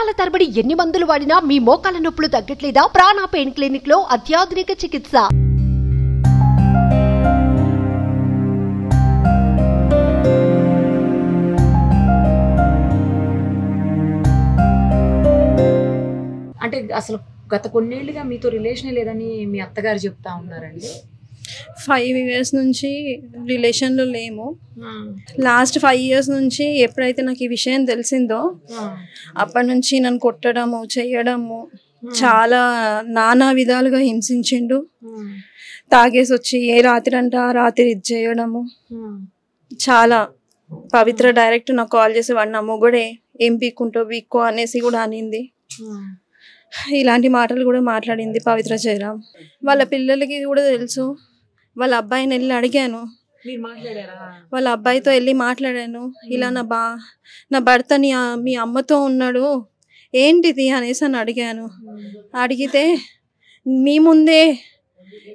సంవత్సరాల తరబడి ఎన్ని మందులు వాడినా మీ మోకాల నొప్పులు తగ్గట్లేదా? ప్రాణ పెయిన్ క్లినిక్ లో అత్యాధునిక చికిత్స. అంటే అసలు గత కొన్నేళ్లుగా మీతో రిలేషన్ లేదని మీ అత్తగారు చెప్తా ఉన్నారండి. 5 years నుంచి రిలేషన్లో లేము. లాస్ట్ 5 years నుంచి ఎప్పుడైతే నాకు ఈ విషయం తెలిసిందో అప్పటి నుంచి నన్ను కొట్టడము చేయడము చాలా నానా విధాలుగా హింసించిండు. తాగేసి వచ్చి ఏ రాత్రి అంటే ఆ రాత్రి ఇది చేయడము చాలా. పవిత్ర డైరెక్ట్ నాకు కాల్ చేసి వాడు నా మొగుడే, ఏం పీక్కుంటో వీక్కో అనేసి కూడా అనింది. ఇలాంటి మాటలు కూడా మాట్లాడింది పవిత్ర జయరాం. వాళ్ళ పిల్లలకి కూడా తెలుసు. వాళ్ళ అబ్బాయిని వెళ్ళి అడిగాను, వాళ్ళ అబ్బాయితో వెళ్ళి మాట్లాడాను. ఇలా నా భర్త మీ అమ్మతో ఉన్నాడు ఏంటిది అనేసి అని అడిగాను. అడిగితే మీ ముందే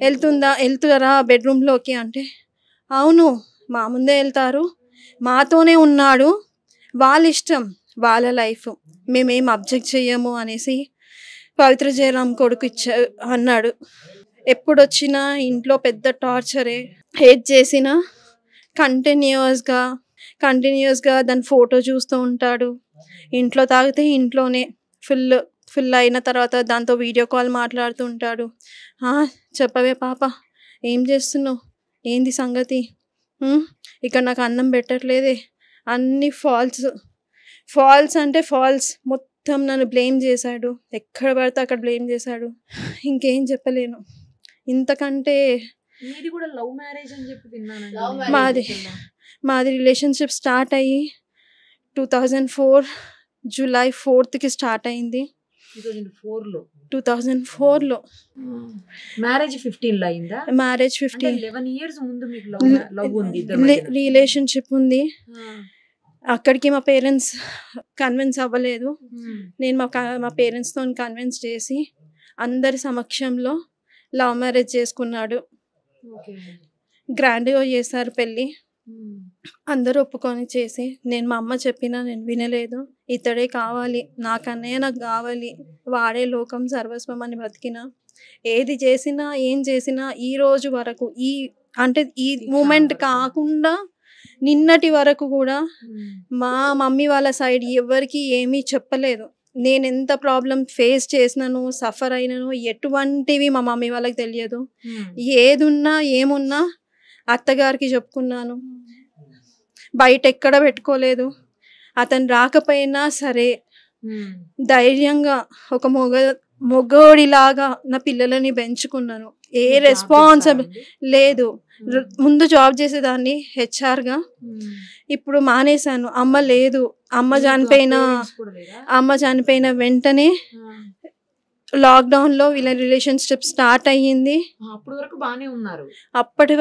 వెళ్తారా బెడ్రూమ్లోకి అంటే, అవును మా ముందే వెళ్తారు, మాతోనే ఉన్నాడు, వాళ్ళ ఇష్టం వాళ్ళ లైఫ్, మేమేం అబ్జెక్ట్ చెయ్యము అనేసి పవిత్ర జయరాం కొడుకు అన్నాడు. ఎప్పుడొచ్చినా ఇంట్లో పెద్ద టార్చరే. హేట్ చేసినా కంటిన్యూస్గా దాని ఫోటో చూస్తూ ఉంటాడు. ఇంట్లో తాగితే ఇంట్లోనే ఫుల్ అయిన తర్వాత దాంతో వీడియో కాల్ మాట్లాడుతూ ఉంటాడు. చెప్పవే పాప, ఏం చేస్తున్నావు, ఏంది సంగతి, ఇక్కడ నాకు అన్నం పెట్టట్లేదే, అన్నీ ఫాల్స్ అంటే ఫాల్స్. మొత్తం నన్ను బ్లేమ్ చేశాడు, ఎక్కడ పడితే అక్కడ బ్లేమ్ చేశాడు. ఇంకేం చెప్పలేను ఇంతకంటే. మాది రిలేషన్షిప్ స్టార్ట్ అయ్యి 2004 July 4th స్టార్ట్ అయింది. 2004లో మ్యారేజ్ 15లో అయిందా? మ్యారేజ్ 15. 11 years ముందు మీకు రిలేషన్షిప్ ఉంది. అక్కడికి మా పేరెంట్స్ కన్విన్స్ అవ్వలేదు. నేను మా పేరెంట్స్తో కన్విన్స్ చేసి అందరి సమక్షంలో లవ్ మ్యారేజ్ చేసుకున్నాడు. గ్రాండ్గా చేశారు పెళ్ళి, అందరూ ఒప్పుకొని చేసి. నేను మా అమ్మ చెప్పినా నేను వినలేదు. ఇతడే కావాలి, నాకన్నయ్య నాకు కావాలి, వాడే లోకం సర్వస్వం అని బతికిన. ఏది చేసినా ఏం చేసినా ఈ రోజు వరకు అంటే ఈ మూమెంట్ కాకుండా నిన్నటి వరకు కూడా మా మమ్మీ వాళ్ళ సైడ్ ఎవరికి ఏమీ చెప్పలేదు. నేను ఎంత ప్రాబ్లం ఫేస్ చేసినాను, సఫర్ అయినాను, ఎటువంటివి మా మమ్మీ వాళ్ళకి తెలియదు. ఏదున్నా ఏమున్నా అత్తగారికి చెప్పుకున్నాను, బయట ఎక్కడ పెట్టుకోలేదు. అతను రాకపోయినా సరే ధైర్యంగా ఒక మొగోడిలాగా నా పిల్లలని పెంచుకున్నాను. ఏ రెస్పాన్సిబుల్ లేదు. ముందు జాబ్ చేసేదాన్ని హెచ్ఆర్గా, ఇప్పుడు మానేశాను. అమ్మ లేదు. అమ్మ చనిపోయిన వెంటనే లాక్డౌన్లో వీళ్ళ రిలేషన్షిప్ స్టార్ట్ అయ్యింది. అప్పటి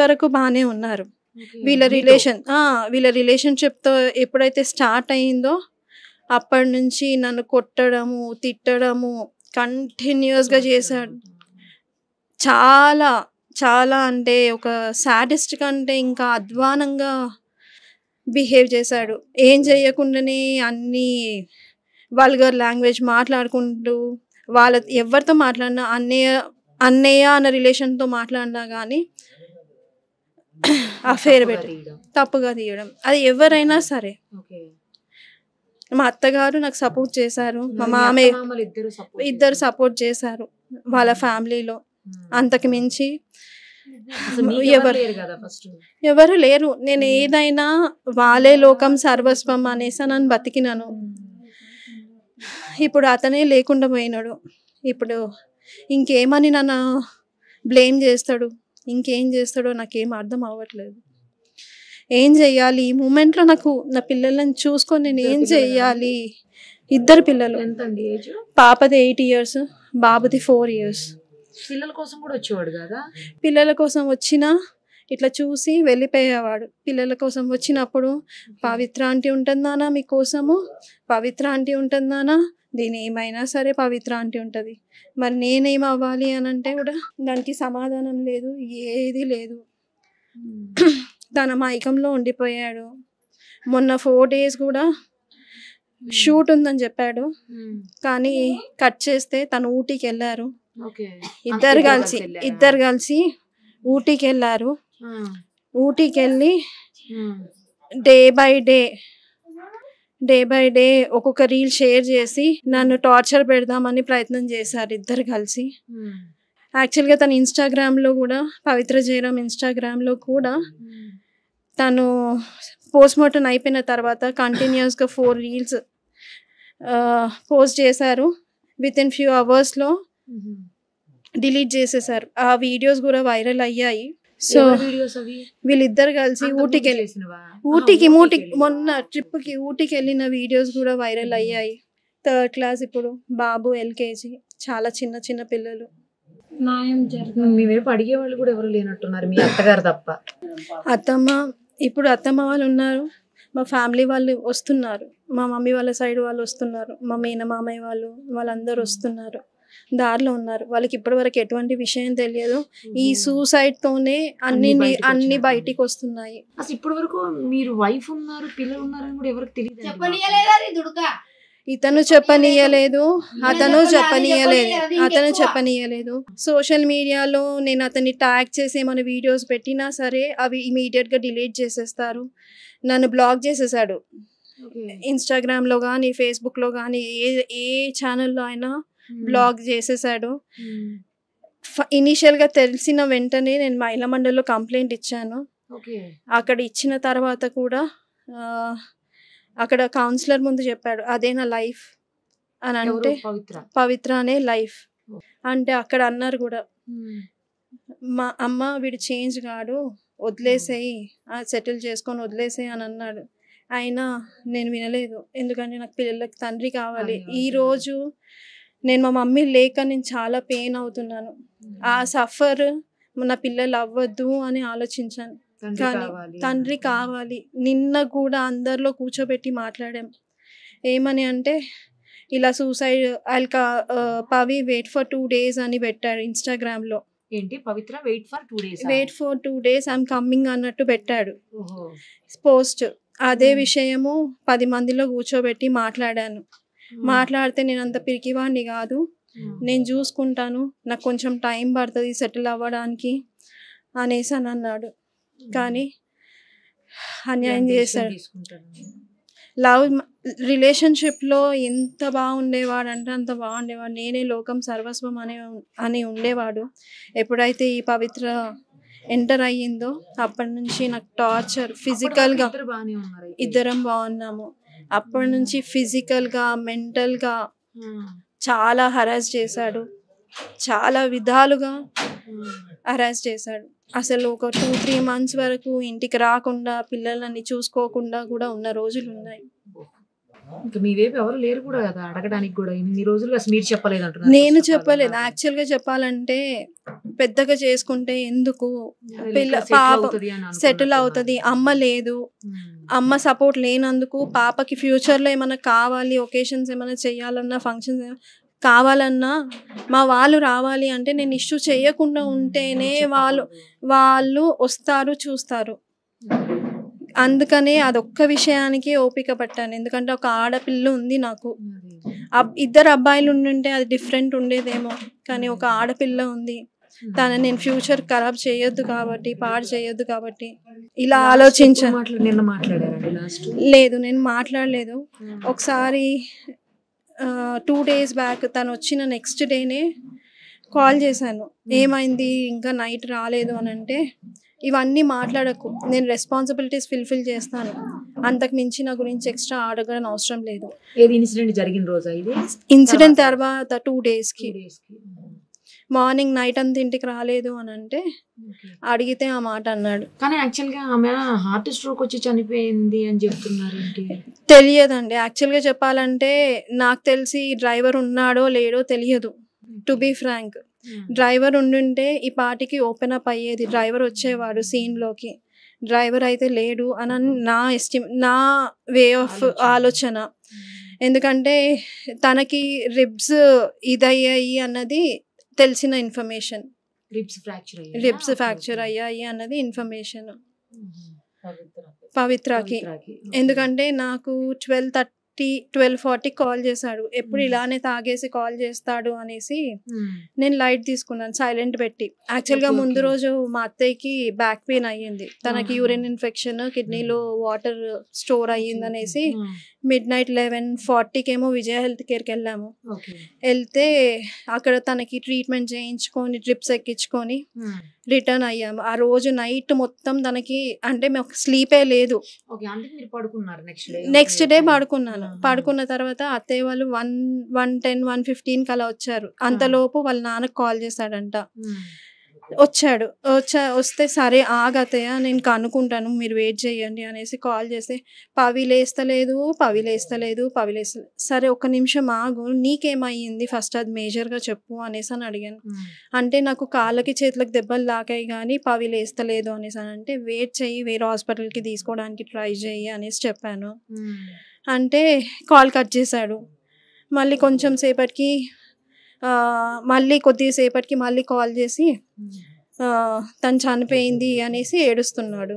వరకు బాగానే ఉన్నారు. వీళ్ళ రిలేషన్షిప్తో ఎప్పుడైతే స్టార్ట్ అయ్యిందో అప్పటి నుంచి నన్ను కొట్టడము తిట్టడము కంటిన్యూస్గా చేశాడు. చాలా చాలా అంటే ఒక సాడిస్ట్ కంటే ఇంకా అధ్వానంగా బిహేవ్ చేశాడు. ఏం చేయకుండానే అన్ని వల్గర్ లాంగ్వేజ్ మాట్లాడుకుంటూ ఎవరితో మాట్లాడినా అన్నయ్య అన్న రిలేషన్తో మాట్లాడినా కానీ అఫేర్ పెట్టి తప్పుగా తీయడం, అది ఎవరైనా సరే. మా అత్తగారు నాకు సపోర్ట్ చేశారు, మా మామయ్య ఇద్దరు సపోర్ట్ చేశారు వాళ్ళ ఫ్యామిలీలో. అంతకు మించి ఎవరు లేరు. నేను ఏదైనా వాళ్ళే లోకం సర్వస్వం అనేసి నన్ను బతికినాను. ఇప్పుడు అతనే లేకుండా పోయినాడు. ఇప్పుడు ఇంకేమని నన్ను బ్లేమ్ చేస్తాడు, ఇంకేం చేస్తాడో నాకేం అర్థం అవ్వట్లేదు. ఏం చెయ్యాలి ఈ మూమెంట్లో? నాకు నా పిల్లలను చూసుకొని నేను ఏం చెయ్యాలి? 2 పిల్లలు. పాపది 8 years, బాబుది 4 years. పిల్లల కోసం కూడా వచ్చేవాడు కదా? పిల్లల కోసం వచ్చినా ఇట్లా చూసి వెళ్ళిపోయేవాడు. పిల్లల కోసం వచ్చినప్పుడు పవిత్ర ఆంటీ ఉంటుందానా మీకోసము, పవిత్ర ఆంటీ ఉంటుందానా, దీని ఏమైనా సరే పవిత్ర ఆంటీ ఉంటుంది. మరి నేనేం అవ్వాలి అని అంటే కూడా దానికి సమాధానం లేదు, ఏది లేదు. తన మైకంలో ఉండిపోయాడు. మొన్న 4 days కూడా షూట్ ఉందని చెప్పాడు, కానీ కట్ చేస్తే తను ఊటీకి వెళ్ళారు. ఇద్దరు కలిసి ఊటీకి వెళ్ళారు. ఊటీకి వెళ్ళి డే బై డే ఒక్కొక్క రీల్ షేర్ చేసి నన్ను టార్చర్ పెడదామని ప్రయత్నం చేశారు ఇద్దరు కలిసి. యాక్చువల్గా తను ఇన్స్టాగ్రామ్లో కూడా, పవిత్ర జయరామ్ ఇన్స్టాగ్రామ్లో కూడా తను పోస్ట్మార్టం అయిపోయిన తర్వాత కంటిన్యూస్గా 4 రీల్స్ పోస్ట్ చేశారు. విత్ ఇన్ ఫ్యూ అవర్స్లో డిలీట్ చేసేసారు. ఆ వీడియోస్ కూడా వైరల్ అయ్యాయి. సో వీళ్ళిద్దరు కలిసి ఊటీకి మొన్న ట్రిప్కి ఊటీకి వెళ్ళిన వీడియోస్ కూడా వైరల్ అయ్యాయి. 3rd క్లాస్ ఇప్పుడు, బాబు LKG, చాలా చిన్న పిల్లలు. మీ వైపు అడిగే వాళ్ళు కూడా ఎవరు లేనట్టున్నారు, మీ అత్తగారు తప్ప. అత్తమ్మ వాళ్ళు ఉన్నారు, మా ఫ్యామిలీ వాళ్ళు వస్తున్నారు, మా మమ్మీ వాళ్ళ సైడ్ వాళ్ళు వస్తున్నారు, మా మేనమామయ్య వాళ్ళందరూ వస్తున్నారు, దారిలో ఉన్నారు. వాళ్ళకి ఇప్పటి వరకు ఎటువంటి విషయం తెలియదు. ఈ సూసైడ్ తోనే అన్ని బయటికి వస్తున్నాయి. అసలు ఇప్పటి వరకు మీరు వైఫ్ ఉన్నారు, పిల్లలు ఉన్నారని కూడా ఎవరికి తెలియదు. అతను చెప్పనీయలేదు. సోషల్ మీడియాలో నేను అతన్ని ట్యాగ్ చేసి ఏమైనా వీడియోస్ పెట్టినా సరే అవి ఇమీడియట్ గా డిలీట్ చేసేస్తారు. నన్ను బ్లాక్ చేసేసాడు. ఇన్స్టాగ్రామ్ లో కానీ, ఫేస్బుక్ లో కానీ, ఏ ఛానల్లో అయినా బ్లాక్ చేసేసాడు. ఇనిషియల్ గా తెలిసిన వెంటనే నేను మహిళా మండలిలో కంప్లైంట్ ఇచ్చాను. అక్కడ ఇచ్చిన తర్వాత కూడా అక్కడ కౌన్సిలర్ ముందు చెప్పాడు, అదే నా లైఫ్ అని. అంటే పవిత్ర అనే లైఫ్ అంటే అక్కడ అన్నారు కూడా, మా అమ్మ వీడు చేంజ్ కాడు, వదిలేసేయి, సెటిల్ చేసుకొని వదిలేసేయి అని అన్నాడు. అయినా నేను వినలేదు, ఎందుకంటే నాకు పిల్లలకి తండ్రి కావాలి. ఈరోజు నేను మా మమ్మీ లేక నేను చాలా పెయిన్ అవుతున్నాను. ఆ సఫర్ నా పిల్లలు అవ్వద్దు అని ఆలోచించాను. కానీ తండ్రి కావాలి. నిన్న కూడా అందరిలో కూర్చోబెట్టి మాట్లాడాం. ఏమని అంటే, ఇలా suicide Pavi wait for 2 days అని పెట్టాడు ఇన్స్టాగ్రామ్ లో. ఏంటి Pavitra wait for 2 days I'm coming అన్నట్టు పెట్టాడు పోస్ట్. అదే విషయము 10 మందిలో కూర్చోబెట్టి మాట్లాడాను. మాట్లాడితే నేను అంత పిరికివాడిని కాదు, నేను చూసుకుంటాను, నాకు కొంచెం టైం పడుతుంది సెటిల్ అవ్వడానికి అనేసి అని అన్నాడు. కానీ అన్యాయం చేశాడు. లవ్ రిలేషన్షిప్లో ఎంత బాగుండేవాడు అంటే అంత బాగుండేవాడు. నేనే లోకం సర్వస్వం అని ఉండేవాడు. ఎప్పుడైతే ఈ పవిత్ర ఎంటర్ అయ్యిందో అప్పటి నుంచి నాకు టార్చర్, ఫిజికల్గా ఇద్దరం బాగున్నాము. అప్పటి నుంచి ఫిజికల్గా, మెంటల్గా చాలా హరాస్ చేశాడు, చాలా విధాలుగా హరాస్ చేశాడు. అసలు ఒక 2-3 months వరకు ఇంటికి రాకుండా, పిల్లలని చూసుకోకుండా కూడా ఉన్న రోజులు ఉన్నాయి. మీ వైపు ఎవరు లేరు కూడా కదా అడగడానికి కూడా. ఇన్ని రోజులు అసలు మీరు చెప్పలేదు అంటున్నారు. నేను చెప్పలేదు. యాక్చువల్గా చెప్పాలంటే పెద్దగా చేసుకుంటే ఎందుకు, పాప సెటిల్ అవుతుంది, అమ్మ లేదు, అమ్మ సపోర్ట్ లేనందుకు పాపకి ఫ్యూచర్లో ఏమైనా కావాలి, ఒకేషన్స్ ఏమైనా చేయాలన్నా, ఫంక్షన్స్ కావాలన్నా మా వాళ్ళు రావాలి అంటే నేను ఇష్యూ చేయకుండా ఉంటేనే వాళ్ళు వస్తారు, చూస్తారు. అందుకనే అదొక్క విషయానికి ఓపిక పట్టాను. ఎందుకంటే ఒక ఆడపిల్ల ఉంది నాకు. 2 అబ్బాయిలు ఉండుంటే అది డిఫరెంట్ ఉండేదేమో, కానీ ఒక ఆడపిల్ల ఉంది. తనని నేను ఫ్యూచర్ ఖరాబ్ చేయొద్దు కాబట్టి, పాడు చేయొద్దు కాబట్టి ఇలా ఆలోచించాను. లేదు, నేను మాట్లాడలేదు. ఒకసారి 2 days బ్యాక్ తను వచ్చిన నెక్స్ట్ డేనే కాల్ చేశాను. ఏమైంది ఇంకా నైట్ రాలేదు అని అంటే, ఇవన్నీ మాట్లాడకు, నేను రెస్పాన్సిబిలిటీస్ ఫుల్ఫిల్ చేస్తాను, అంతకు మించి నా గురించి ఎక్స్ట్రా అడగడం అవసరం లేదు. ఏది ఇన్సిడెంట్ జరిగిన రోజా ఇది? ఇన్సిడెంట్ తర్వాత 2 daysకి మార్నింగ్ నైట్ అంతా ఇంటికి రాలేదు అని అంటే అడిగితే ఆ మాట అన్నాడు. కానీ యాక్చువల్గా ఆమె హార్ట్ స్ట్రోక్ వచ్చి చనిపోయింది అని చెప్తున్నారు. తెలియదండి. యాక్చువల్గా చెప్పాలంటే నాకు తెలిసి డ్రైవర్ ఉన్నాడో లేడో తెలియదు. టు బీ ఫ్రాంక్, డ్రైవర్ ఉండుంటే ఈ పాటికి ఓపెన్ అప్ అయ్యేది, డ్రైవర్ వచ్చేవాడు సీన్లోకి. డ్రైవర్ అయితే లేడు అని నా వే ఆఫ్ ఆలోచన. ఎందుకంటే తనకి రిబ్స్ ఇదయ్యాయి అన్నది తెలిసిన ఇన్ఫర్మేషన్, రిబ్స్ ఫ్రాక్చర్ అయ్యాయి అన్నది ఇన్ఫర్మేషన్ పవిత్రకి. ఎందుకంటే నాకు 12:30 12:40 కాల్ చేశాడు. ఎప్పుడు ఇలానే తాగేసి కాల్ చేస్తాడు అనేసి నేను లైట్ తీసుకున్నాను సైలెంట్ పెట్టి. యాక్చువల్గా ముందు రోజు మా అత్తయ్యకి బ్యాక్ పెయిన్ అయ్యింది, తనకి యూరిన్ ఇన్ఫెక్షన్, కిడ్నీలో వాటర్ స్టోర్ అయ్యింది అనేసి midnight 11:40కేమో విజయ హెల్త్ కేర్కి వెళ్ళాము. వెళ్తే అక్కడ తనకి ట్రీట్మెంట్ చేయించుకొని డ్రిప్స్ ఎక్కించుకొని రిటర్న్ అయ్యాము. ఆ రోజు నైట్ మొత్తం తనకి అంటే మాకు స్లీపే లేదు. నెక్స్ట్ డే పడుకున్నాను. పడుకున్న తర్వాత అత్తయ్య వాళ్ళు 1:10, 1:15 అలా వచ్చారు. అంతలోపు వాళ్ళ నాన్నకు కాల్ చేశాడంట. వస్తే సరే ఆగతయ్య నేను కనుక్కుంటాను, మీరు వెయిట్ చేయండి అనేసి కాల్ చేస్తే పవిలేస్తలేదు. సరే ఒక్క నిమిషం ఆగు, నీకేమయ్యింది ఫస్ట్ అది మేజర్గా చెప్పు అనేసి అని అడిగాను. అంటే నాకు కాళ్ళకి చేతులకు దెబ్బలు తాకాయి కానీ పవిలేస్తలేదు అనేసి అని అంటే వెయిట్ చెయ్యి, వేరే హాస్పిటల్కి తీసుకోవడానికి ట్రై చెయ్యి అనేసి చెప్పాను. అంటే కాల్ కట్ చేశాడు. మళ్ళీ కొంచెం సేపటికి కొద్దిసేపటికి మళ్ళీ కాల్ చేసి తను చనిపోయింది అనేసి ఏడుస్తున్నాడు.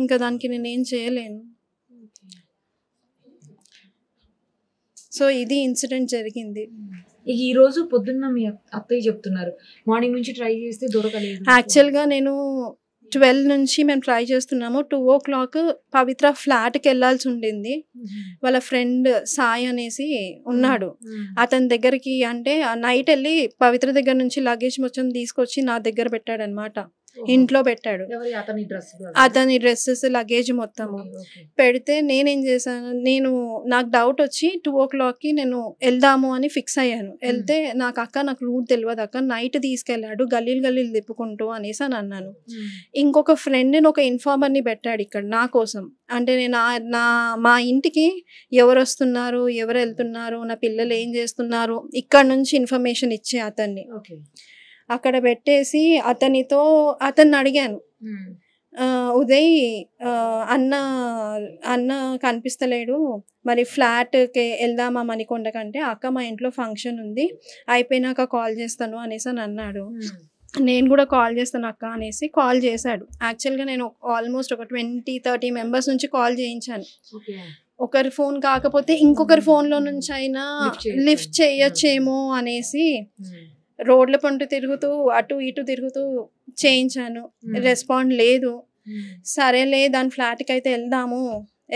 ఇంకా దానికి నేనేం చేయలేను. సో ఇది ఇన్సిడెంట్ జరిగింది. ఈ రోజు పొద్దున్న మీ అత్తయ్య చెప్తున్నారు మార్నింగ్ నుంచి ట్రై చేస్తే దొరకలేదు. యాక్చువల్గా నేను 12 నుంచి మేము ట్రై చేస్తున్నాము. 2 o'clock పవిత్ర ఫ్లాట్కి వెళ్ళాల్సి ఉండింది. వాళ్ళ ఫ్రెండ్ సాయి అనేసి ఉన్నాడు, అతని దగ్గరికి అంటే నైట్ వెళ్ళి పవిత్ర దగ్గర నుంచి లగేజ్ మొత్తం తీసుకొచ్చి నా దగ్గర పెట్టాడు అనమాట. ఇంట్లో పెట్టాడు అతని డ్రెస్సెస్ లగేజ్ మొత్తము పెడితే నేనేం చేశాను, నాకు డౌట్ వచ్చి 2 o'clockకి నేను వెళ్దాము అని ఫిక్స్ అయ్యాను. వెళ్తే నాకు రూట్ తెలియదు అక్క, నైట్ తీసుకెళ్ళాడు గల్లీలు తిప్పుకుంటూ అనేసి అని అన్నాను. ఇంకొక ఫ్రెండ్ని ఒక ఇన్ఫార్మర్ని పెట్టాడు ఇక్కడ నా కోసం. అంటే నేను మా ఇంటికి ఎవరు వస్తున్నారు, ఎవరు వెళ్తున్నారు, నా పిల్లలు ఏం చేస్తున్నారు, ఇక్కడ నుంచి ఇన్ఫర్మేషన్ ఇచ్చే అతన్ని అక్కడ పెట్టేసి అతన్ని అడిగాను, ఉదయ్ అన్న కనిపిస్తలేడు, మరి ఫ్లాట్కి వెళ్దామా మణికొండ కంటే అక్క మా ఇంట్లో ఫంక్షన్ ఉంది అయిపోయినాక కాల్ చేస్తాను అనేసి అని అన్నాడు. నేను కూడా కాల్ చేస్తాను అక్క అనేసి కాల్ చేశాడు. యాక్చువల్గా నేను ఆల్మోస్ట్ ఒక 20-30 మెంబర్స్ నుంచి కాల్ చేయించాను. ఒకరి ఫోన్ కాకపోతే ఇంకొకరి ఫోన్లో నుంచి అయినా లిఫ్ట్ చేయొచ్చేమో అనేసి రోడ్ల పంట తిరుగుతూ అటు ఇటు తిరుగుతూ చేయించాను. రెస్పాండ్ లేదు. సరేలే దాని ఫ్లాట్కి అయితే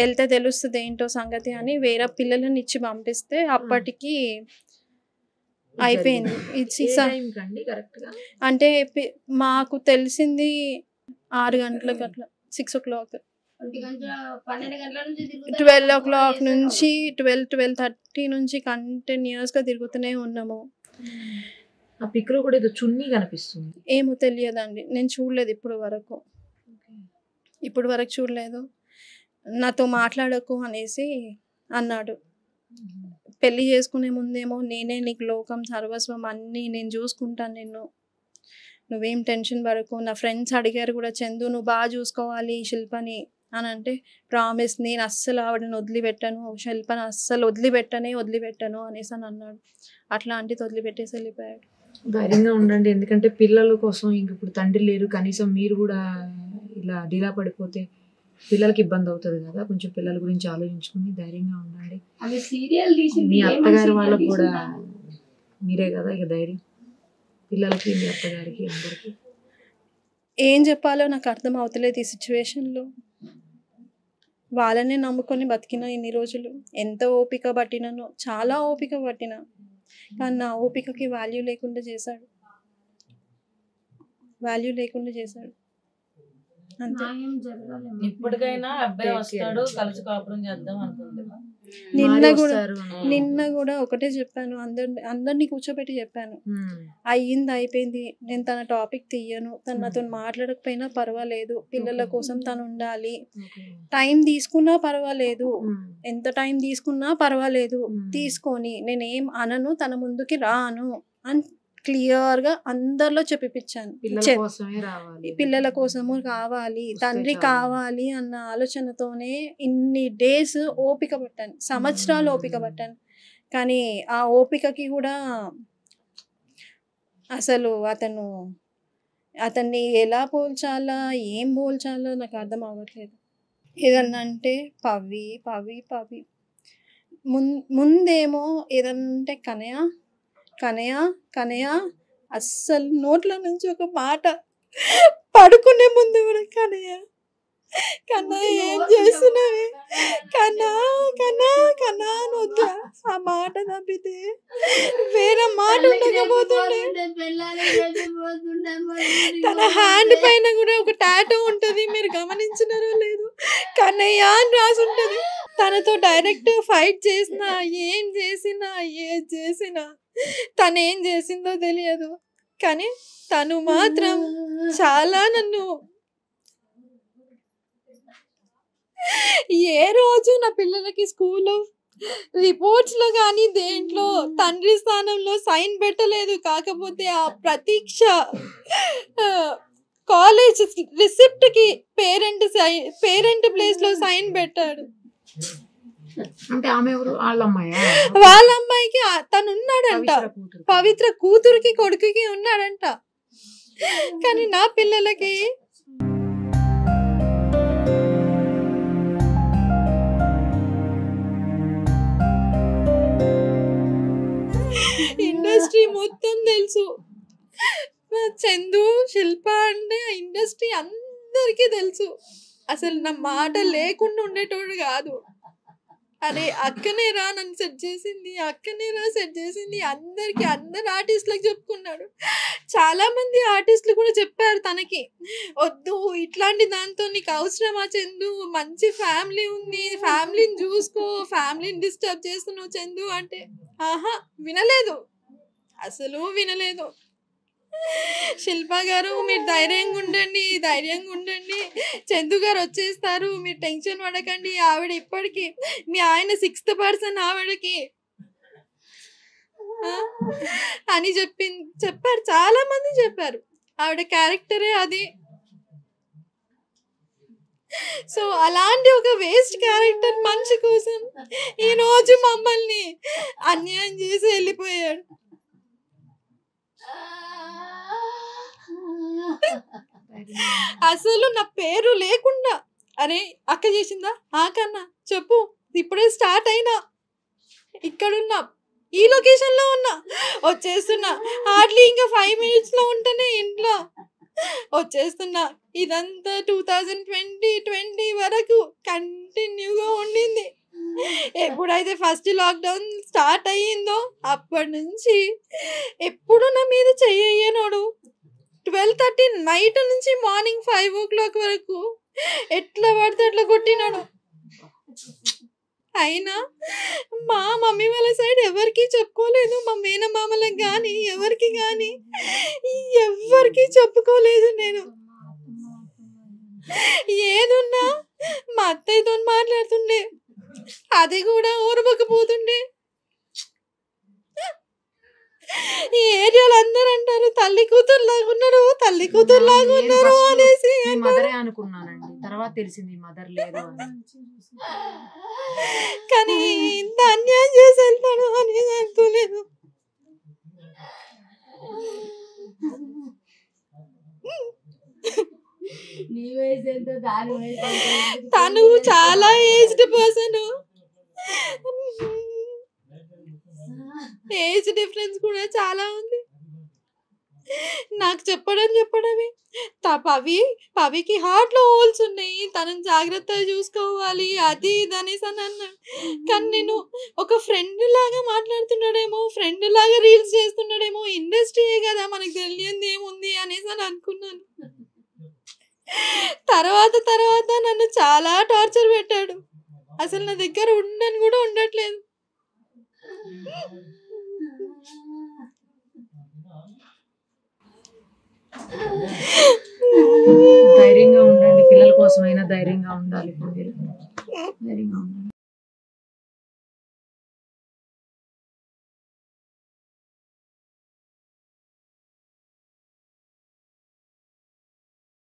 వెళ్తే తెలుస్తుంది ఏంటో సంగతి అని వేరే పిల్లలను ఇచ్చి పంపిస్తే అప్పటికి అయిపోయింది. అంటే మాకు తెలిసింది 6 గంటలకు అట్లా 6 o'clock 12 o'clock నుంచి 12-12:30 నుంచి కంటిన్యూస్గా తిరుగుతూనే ఉన్నాము. ఆ పిక్ లో కూడా ఏదో చున్నీ కనిపిస్తుంది. ఏమో తెలియదండి, నేను చూడలేదు ఇప్పుడు వరకు చూడలేదు. నాతో మాట్లాడకు అనేసి అన్నాడు. పెళ్లి చేసుకునే ముందేమో నేనే నీకు లోకం సర్వస్వం అన్నీ నేను చూసుకుంటాను, నువ్వేం టెన్షన్ పడకు. నా ఫ్రెండ్స్ అడిగారు కూడా, చందు నువ్వు బాగా చూసుకోవాలి శిల్పని అని అంటే, ప్రామిస్ నేను అస్సలు ఆవిడని వదిలిపెట్టాను, శిల్పని అస్సలు వదిలిపెట్టాను అనేసి అని అన్నాడు. అట్లాంటిది వదిలిపెట్టేసి వెళ్ళిపోయాడు. ధైర్యంగా ఉండండి, ఎందుకంటే పిల్లల కోసం ఇంక ఇప్పుడు తండ్రి లేరు, కనీసం మీరు కూడా ఇలా డీలా పడిపోతే పిల్లలకి ఇబ్బంది అవుతుంది కదా. కొంచెం పిల్లల గురించి ఆలోచించుకుని ధైర్యంగా ఉండండి. మీ అత్తగారి వాళ్ళకి కూడా మీరే కదా ఇక ధైర్యం, పిల్లలకి మీ అత్తగారికి అందరికి. ఏం చెప్పాలో నాకు అర్థం అవుతలేదు ఈ సిచ్యువేషన్లో. వాళ్ళనే నమ్ముకొని బతికిన ఇన్ని రోజులు, ఎంత ఓపిక పట్టినానో, చాలా ఓపిక పట్టినా, కానీ నా ఓపికకి వాల్యూ లేకుండా చేశాడు. అంతే. ఇప్పటికైనా అబ్బాయి వస్తాడు, కలిసి కాపురం చేద్దాం అనుకుంటున్నా. నిన్న కూడా ఒకటే చెప్పాను, అందరినీ కూర్చోబెట్టి చెప్పాను, అయ్యింది అయిపోయింది, నేను తన టాపిక్ తీయను, తను నాతో మాట్లాడకపోయినా పర్వాలేదు, పిల్లల కోసం తను ఉండాలి, టైం తీసుకున్నా పర్వాలేదు, ఎంత టైం తీసుకున్నా పర్వాలేదు, తీసుకొని నేనేం అనను, తన ముందుకి రాను అని క్లియర్గా అందరిలో చెప్పిపించాను. పిల్లల కోసము కావాలి, తండ్రి కావాలి అన్న ఆలోచనతోనే ఇన్ని డేస్ ఓపిక పట్టాను, సంవత్సరాలు ఓపిక పట్టాను. కానీ ఆ ఓపికకి కూడా అసలు అతన్ని ఎలా పోల్చాలా, ఏం పోల్చాలో నాకు అర్థం అవ్వట్లేదు. ఏదన్నా అంటే పవి ముందేమో ఏదంటే కనయ కనయ కనయ అస్సలు నోట్ల నుంచి ఒక మాట పడుకునే ముందు కూడా కనయ కన్నా ఏం చేస్తున్నావే కన్నా కన్నా కన్నా అని వద్దా ఆ మాట తప్పితే వేరే మాట ఉండకపోతుండే. తన హ్యాండ్ పైన కూడా ఒక టాటూ ఉంటది, మీరు గమనించినారో లేదు, కన్నయ్య అని రాసి ఉంటది. తనతో డైరెక్ట్ ఫైట్ చేసినా ఏం చేసినా ఏది చేసినా తను ఏం చేసిందో తెలియదు, కానీ తను మాత్రం చాలా నన్ను ఏ రోజు నా పిల్లలకి స్కూల్లో రిపోర్ట్స్ లో కానీ దేంట్లో తండ్రి స్థానంలో సైన్ పెట్టలేదు. కాకపోతే ఆ ప్రతీక్ష కాలేజ్ రిసిప్ట్ కి పేరెంట్ ప్లేస్ లో సైన్ పెట్టాడు. అంటే ఆమె ఎవరు? వాళ్ళ అమ్మాయికి తను ఉన్నాడంట, పవిత్ర కూతురికి కొడుకుకి ఉన్నాడంట. కానీ నా పిల్లలకి ఇండస్ట్రీ మొత్తం తెలుసు. చందు, శిల్ప అంటే ఆ ఇండస్ట్రీ అందరికీ తెలుసు. అసలు నా మాట లేకుండా ఉండేటోడు కాదు. అరే అక్కనే రా నన్ను సెట్ చేసింది, అక్కనే రా సెట్ చేసింది, అందరికి అందరు ఆర్టిస్టులకు చెప్పుకున్నాడు. చాలా మంది ఆర్టిస్టులు కూడా చెప్పారు తనకి, వద్దు ఇట్లాంటి దాంతో నీకు అవసరమా చందు, మంచి ఫ్యామిలీ ఉంది, ఫ్యామిలీని చూసుకో, ఫ్యామిలీని డిస్టర్బ్ చేస్తున్నావు చందు అంటే ఆహా వినలేదు, అసలు వినలేదు. శిల్ప గారు మీరు ధైర్యంగా ఉండండి, చందు గారు వచ్చేస్తారు, మీరు టెన్షన్ పడకండి, ఆవిడ ఇప్పటికీ మీ ఆయన 6th person ఆవిడకి అని చెప్పారు. చాలా మంది చెప్పారు ఆవిడ క్యారెక్టరే అది. సో అలాంటి ఒక వేస్ట్ క్యారెక్టర్ మనిషి కోసం ఈ రోజు మమ్మల్ని అన్యాయం చేసి వెళ్ళిపోయాడు. అసలు నా పేరు లేకుండా అరే అక్క చేసిందా, కన్నా చెప్పు, ఇప్పుడే స్టార్ట్ అయినా, ఇక్కడున్నా, ఈ లొకేషన్ లో ఉన్నా, వచ్చేస్తున్నా, హార్డ్లీ ఇంకా 5 minutes లో ఉంటేనే ఇంట్లో వచ్చేస్తున్నా. ఇదంతా 2020 వరకు కంటిన్యూగా ఉండింది. ఎప్పుడైతే ఫస్ట్ లాక్డౌన్ స్టార్ట్ అయ్యిందో అప్పటి నుంచి ఎప్పుడు నా మీద చెయ్యనోడు. 12:30 నైట్ నుంచి మార్నింగ్ 5 o'clock వరకు ఎట్లా పడితే అట్లా కొట్టినాడు. అయినా మా మమ్మీ వాళ్ళ సైడ్ ఎవరికి చెప్పుకోలేదు, మా మేనమామలకు కానీ ఎవరికి చెప్పుకోలేదు. నేను ఏదున్నా మా అత్తయ్యతో మాట్లాడుతుండే, అది కూడా ఊరబకపోతుండే. ఈ ఏరియాలో అందరూ అంటారు తల్లి కూతురు లాగున్నారు అనేసి. మదరే అనుకున్నానండి, తర్వాత తెలిసింది మదర్ లేదు అని. కానీ ఇంత అన్యాయం చేసి వెళ్తాడు అనేది అనుకోలేదు. తను చాలా ఏజ్డ్ పర్సన్, ఏజ్ డిఫరెన్స్ కూడా చాలా ఉంది. నాకు చెప్పడమే పవికి హార్ట్ లో హోల్స్ ఉన్నాయి, తనని జాగ్రత్తగా చూసుకోవాలి, అది ఇది అనేసి అని అన్నాడు. కానీ నేను ఒక ఫ్రెండ్ లాగా మాట్లాడుతున్నాడేమో, ఫ్రెండ్ లాగా రీల్స్ చేస్తున్నాడేమో, ఇండస్ట్రీయే కదా మనకు తెలియంది ఏముంది అనేసి అని అనుకున్నాను. తర్వాత నన్ను చాలా టార్చర్ పెట్టాడు. అసలు నా దగ్గర ఉండని కూడా ఉండట్లేదు. ధైర్యంగా ఉండండి, పిల్లల కోసమైనా ధైర్యంగా ఉండాలి. ధైర్యంగా ఉండాలి.